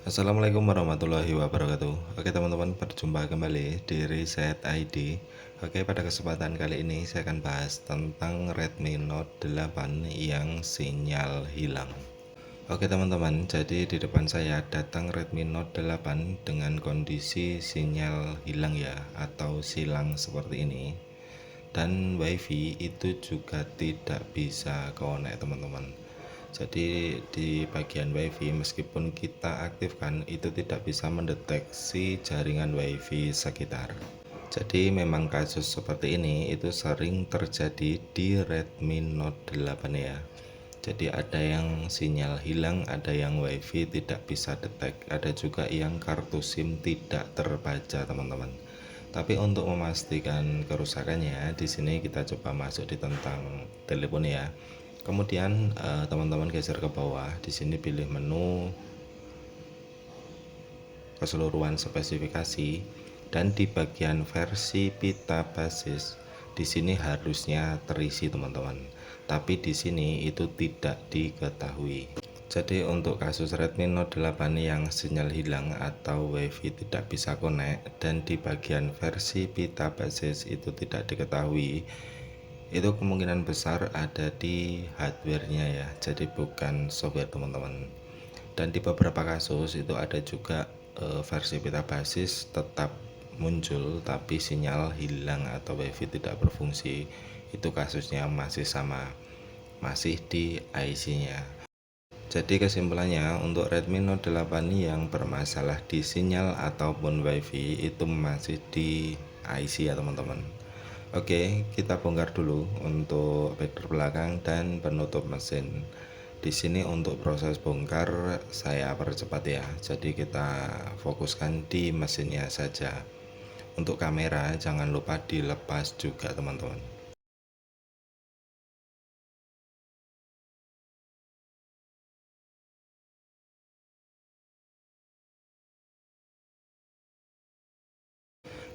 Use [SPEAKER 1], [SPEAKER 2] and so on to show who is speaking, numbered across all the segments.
[SPEAKER 1] Assalamualaikum warahmatullahi wabarakatuh. Oke teman-teman, berjumpa kembali di Reset ID. Oke, pada kesempatan kali ini saya akan bahas tentang Redmi Note 8 yang sinyal hilang. Oke teman-teman, jadi di depan saya datang Redmi Note 8 dengan kondisi sinyal hilang ya, atau silang seperti ini. Dan WiFi itu juga tidak bisa connect teman-teman. Jadi di bagian WiFi meskipun kita aktifkan itu tidak bisa mendeteksi jaringan WiFi sekitar. Jadi memang kasus seperti ini itu sering terjadi di Redmi Note 8 ya. Jadi ada yang sinyal hilang, ada yang WiFi tidak bisa detect, ada juga yang kartu SIM tidak terbaca teman-teman. Tapi untuk memastikan kerusakannya, di sini kita coba masuk di tentang telepon ya. Kemudian teman-teman geser ke bawah, di sini pilih menu keseluruhan spesifikasi, dan di bagian versi pita basis di sini harusnya terisi teman-teman. Tapi di sini itu tidak diketahui. Jadi untuk kasus Redmi Note 8 yang sinyal hilang atau WiFi tidak bisa connect dan di bagian versi pita basis itu tidak diketahui, itu kemungkinan besar ada di hardware-nya ya, jadi bukan software teman-teman. Dan di beberapa kasus itu ada juga versi pita basis tetap muncul tapi sinyal hilang atau WiFi tidak berfungsi. Itu kasusnya masih sama, masih di IC-nya. Jadi kesimpulannya untuk Redmi Note 8 yang bermasalah di sinyal ataupun WiFi itu masih di IC ya teman-teman. Oke, kita bongkar dulu untuk backdoor belakang dan penutup mesin. Di sini untuk proses bongkar saya percepat ya. Jadi kita fokuskan di mesinnya saja. Untuk kamera jangan lupa dilepas juga teman-teman.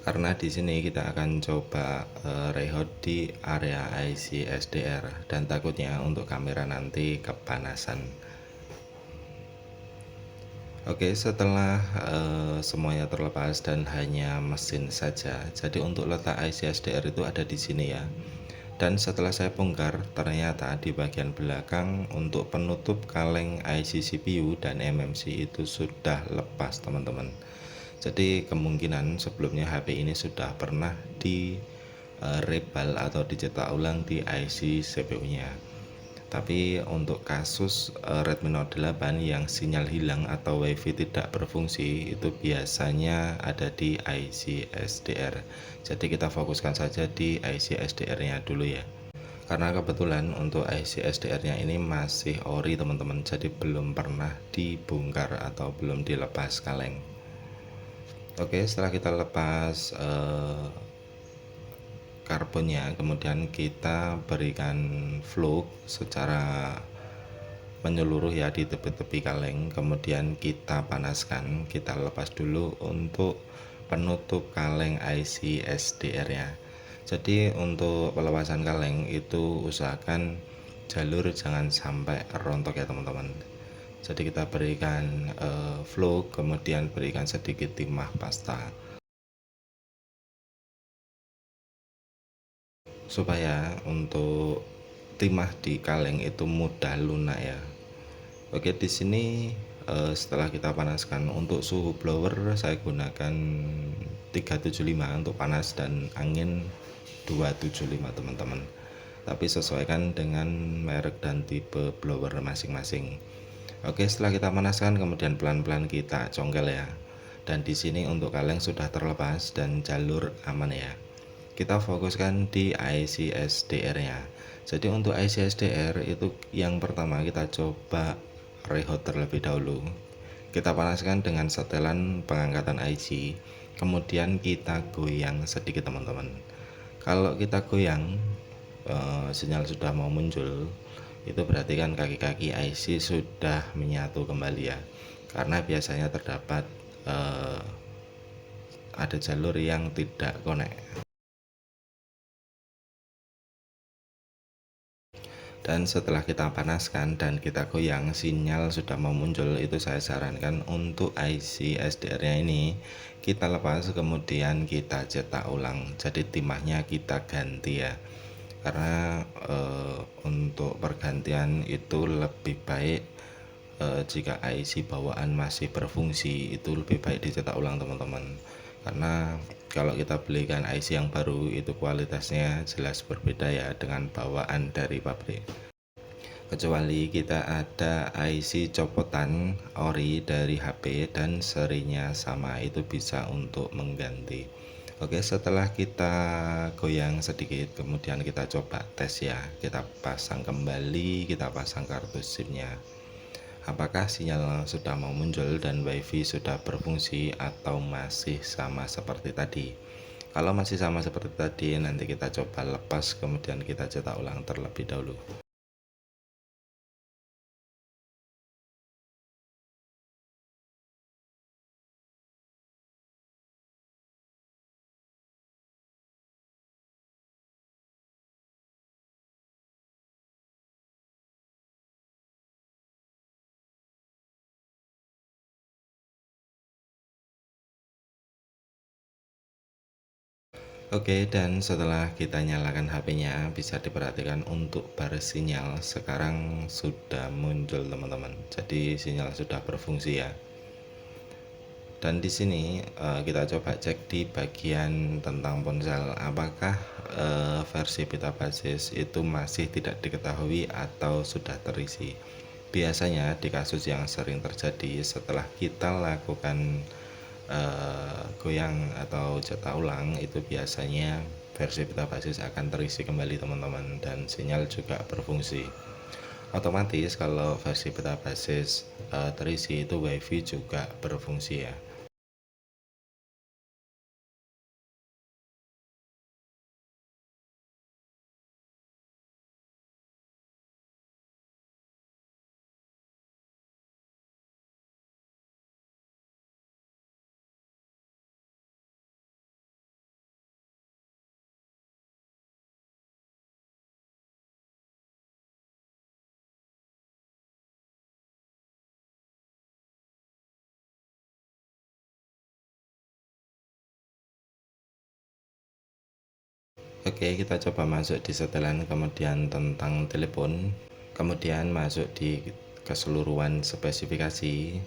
[SPEAKER 1] Karena di sini kita akan coba reload di area IC SDR dan takutnya untuk kamera nanti kepanasan. Oke, setelah semuanya terlepas dan hanya mesin saja, jadi untuk letak IC SDR itu ada di sini ya. Dan setelah saya bongkar, ternyata di bagian belakang untuk penutup kaleng IC CPU dan MMC itu sudah lepas teman-teman. Jadi kemungkinan sebelumnya HP ini sudah pernah di rebal atau dicetak ulang di IC CPU-nya. Tapi untuk kasus Redmi Note 8 yang sinyal hilang atau WiFi tidak berfungsi itu biasanya ada di IC SDR. Jadi kita fokuskan saja di IC SDR-nya dulu ya. Karena kebetulan untuk IC SDR-nya ini masih ori teman-teman, jadi belum pernah dibongkar atau belum dilepas kaleng. Oke, setelah kita lepas karbonnya, kemudian kita berikan flux secara menyeluruh ya di tepi-tepi kaleng, kemudian kita panaskan, kita lepas dulu untuk penutup kaleng IC SDR ya. Jadi untuk pelepasan kaleng itu usahakan jalur jangan sampai rontok ya teman-teman. Jadi kita berikan flux, kemudian berikan sedikit timah pasta supaya untuk timah di kaleng itu mudah lunak ya. Oke, di sini setelah kita panaskan untuk suhu blower saya gunakan 375 untuk panas dan angin 275 teman-teman. Tapi sesuaikan dengan merek dan tipe blower masing-masing. Oke, setelah kita panaskan kemudian pelan-pelan kita congkel ya. Dan di sini untuk kaleng sudah terlepas dan jalur aman ya. Kita fokuskan di IC SDR-nya. Jadi untuk IC SDR itu yang pertama kita coba reload terlebih dahulu. Kita panaskan dengan setelan pengangkatan IC, kemudian kita goyang sedikit teman-teman. Kalau kita goyang sinyal sudah mau muncul, itu berarti kan kaki-kaki IC sudah menyatu kembali ya, karena biasanya terdapat ada jalur yang tidak connect. Dan setelah kita panaskan dan kita goyang, sinyal sudah mau muncul, itu saya sarankan untuk IC SDR-nya ini kita lepas, kemudian kita cetak ulang. Jadi timahnya kita ganti ya. Karena untuk pergantian itu lebih baik jika IC bawaan masih berfungsi, itu lebih baik dicetak ulang teman-teman. Karena kalau kita belikan IC yang baru itu kualitasnya jelas berbeda ya dengan bawaan dari pabrik, kecuali kita ada IC copotan ori dari HP dan serinya sama, itu bisa untuk mengganti. Oke, setelah kita goyang sedikit, kemudian kita coba tes ya, kita pasang kembali, kita pasang kartu SIM-nya. Apakah sinyal sudah mau muncul dan WiFi sudah berfungsi atau masih sama seperti tadi? Kalau masih sama seperti tadi, nanti kita coba lepas, kemudian kita cetak ulang terlebih dahulu. Oke, dan setelah kita nyalakan HP-nya, bisa diperhatikan untuk bar sinyal sekarang sudah muncul teman-teman. Jadi sinyal sudah berfungsi ya. Dan di sini kita coba cek di bagian tentang ponsel, apakah versi pita basis itu masih tidak diketahui atau sudah terisi. Biasanya di kasus yang sering terjadi setelah kita lakukan goyang atau cetak ulang, itu biasanya versi pita basis akan terisi kembali teman-teman, dan sinyal juga berfungsi. Otomatis kalau versi pita basis terisi, itu WiFi juga berfungsi ya. Oke, kita coba masuk di setelan, kemudian tentang telepon, kemudian masuk di keseluruhan spesifikasi,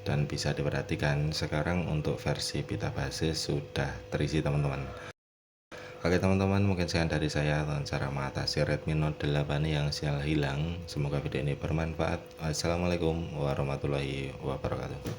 [SPEAKER 1] dan bisa diperhatikan sekarang untuk versi pita basis sudah terisi teman-teman. Oke teman-teman, mungkin sekian dari saya tentang cara mengatasi Redmi Note 8 yang sinyal hilang. Semoga video ini bermanfaat. Assalamualaikum warahmatullahi wabarakatuh.